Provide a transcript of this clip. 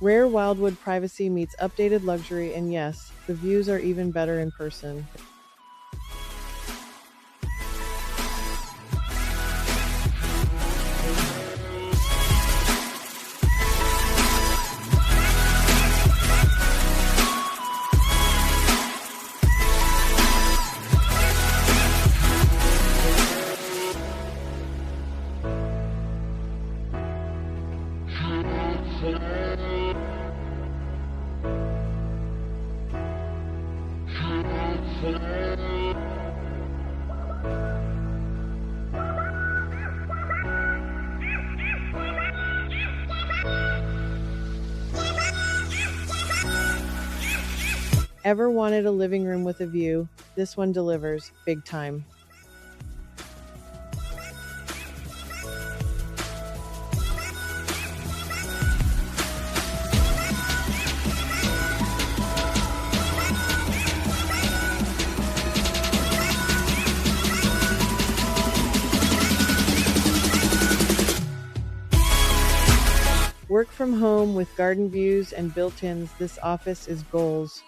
Rare Wildwood privacy meets updated luxury, and yes, the views are even better in person. Ever wanted a living room with a view? This one delivers, big time. Work from home with garden views and built-ins, this office is goals.